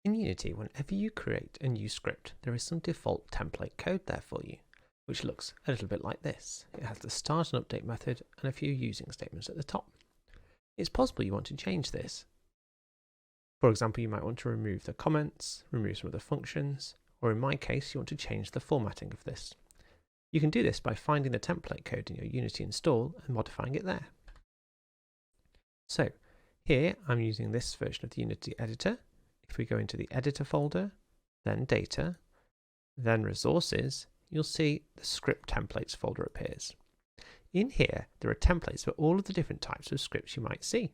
In Unity, whenever you create a new script, there is some default template code there for you, which looks a little bit like this. It has the start and update method and a few using statements at the top. It's possible you want to change this. For example, you might want to remove the comments, remove some of the functions, or in my case, you want to change the formatting of this. You can do this by finding the template code in your Unity install and modifying it there. So here I'm using this version of the Unity editor. If we go into the editor folder, then data, then resources, you'll see the ScriptTemplates folder appears. In here, there are templates for all of the different types of scripts you might see.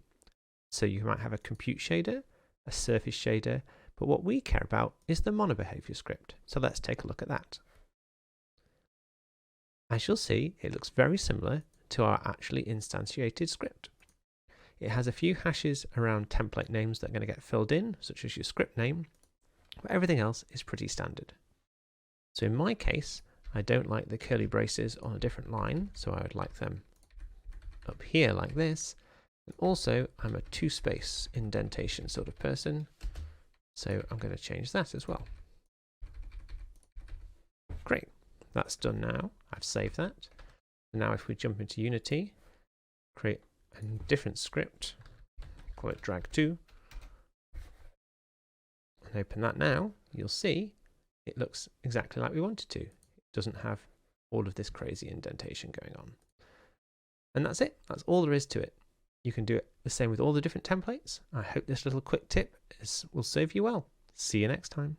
So you might have a compute shader, a surface shader, but what we care about is the monobehavior script. So let's take a look at that. As you'll see, it looks very similar to our actually instantiated script. It has a few hashes around template names that are going to get filled in, such as your script name, but everything else is pretty standard. So in my case, I don't like the curly braces on a different line, so I would like them up here like this. And also, I'm a two-space indentation sort of person, so I'm going to change that as well. Great, that's done now. I've saved that. Now if we jump into Unity, create a different script, call it drag2, and open that now, you'll see it looks exactly like we want it to. It doesn't have all of this crazy indentation going on. And that's it. That's all there is to it. You can do it the same with all the different templates. I hope this little quick tip will serve you well. See you next time.